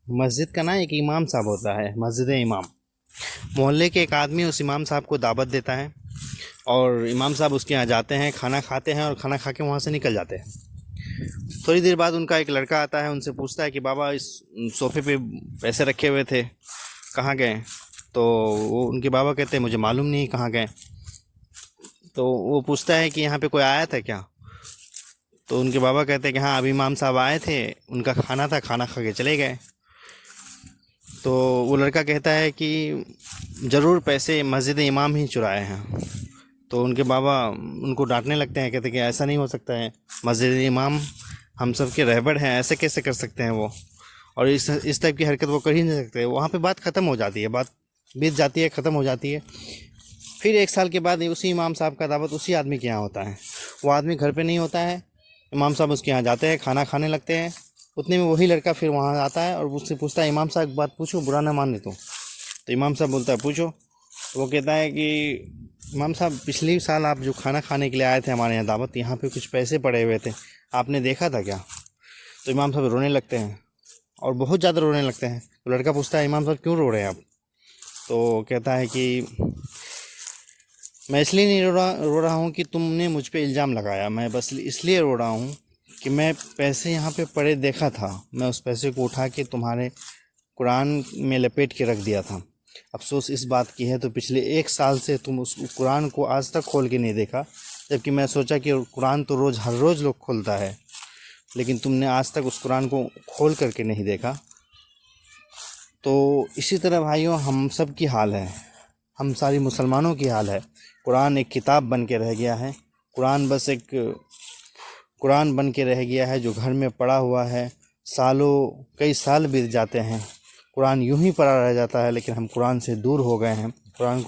मस्जिद का ना एक इमाम साहब होता है, मस्जिद इमाम। मोहल्ले के एक आदमी उस इमाम साहब को दावत देता है और इमाम साहब उसके यहाँ जाते हैं, खाना खाते हैं और खाना खा के वहाँ से निकल जाते हैं। थोड़ी देर बाद उनका एक लड़का आता है, उनसे पूछता है कि बाबा इस सोफ़े पे पैसे रखे हुए थे, कहाँ गए? तो वो उनके बाबा कहते हैं मुझे मालूम नहीं कहाँ गए। तो वो पूछता है कि यहाँ पे कोई आया था क्या? तो उनके बाबा कहते हैं कि हाँ, अभी इमाम साहब आए थे, उनका खाना था, खाना खा के चले गए। तो वो लड़का कहता है कि ज़रूर पैसे मस्जिद इमाम ही चुराए हैं। तो उनके बाबा उनको डांटने लगते हैं, कहते हैं कि ऐसा नहीं हो सकता है, मस्जिद इमाम हम सब के रहबर हैं, ऐसे कैसे कर सकते हैं वो? और इस टाइप की हरकत वो कर ही नहीं सकते। वहाँ पे बात ख़त्म हो जाती है, बात बीत जाती है, ख़त्म हो जाती है। फिर 1 साल के बाद उसी इमाम साहब का दावत उसी आदमी के यहाँ होता है। वो आदमी घर पे नहीं होता है, इमाम साहब उसके यहाँ जाते हैं, खाना खाने लगते हैं। उतने में वही लड़का फिर वहाँ आता है और उससे पूछता है, इमाम साहब एक बात पूछूं, बुरा ना मान ले तो इमाम साहब बोलता है पूछो। तो वो कहता है कि इमाम साहब पिछले साल आप जो खाना खाने के लिए आए थे हमारे यहाँ दावत, यहाँ पे कुछ पैसे पड़े हुए थे, आपने देखा था क्या? तो इमाम साहब रोने लगते हैं और बहुत ज़्यादा रोने लगते हैं। तो लड़का पूछता है, इमाम साहब क्यों रो रहे हैं आप? तो कहता है कि मैं इसलिए नहीं रो रहा हूँ कि तुमने मुझ पे इल्ज़ाम लगाया, मैं बस इसलिए रो रहा हूँ कि मैं पैसे यहाँ पे पड़े देखा था, मैं उस पैसे को उठा के तुम्हारे कुरान में लपेट के रख दिया था। अफसोस इस बात की है तो पिछले 1 साल से तुम उस कुरान को आज तक खोल के नहीं देखा, जबकि मैं सोचा कि कुरान तो रोज़ हर रोज़ लोग खोलता है, लेकिन तुमने आज तक उस कुरान को खोल करके नहीं देखा। तो इसी तरह भाइयों हम सब की हाल है, हम सारी मुसलमानों की हाल है। कुरान एक किताब बन के रह गया है, कुरान बस एक कुरान बन के रह गया है जो घर में पड़ा हुआ है। सालों कई साल बीत जाते हैं, कुरान यूं ही पड़ा रह जाता है, लेकिन हम कुरान से दूर हो गए हैं। कुरान को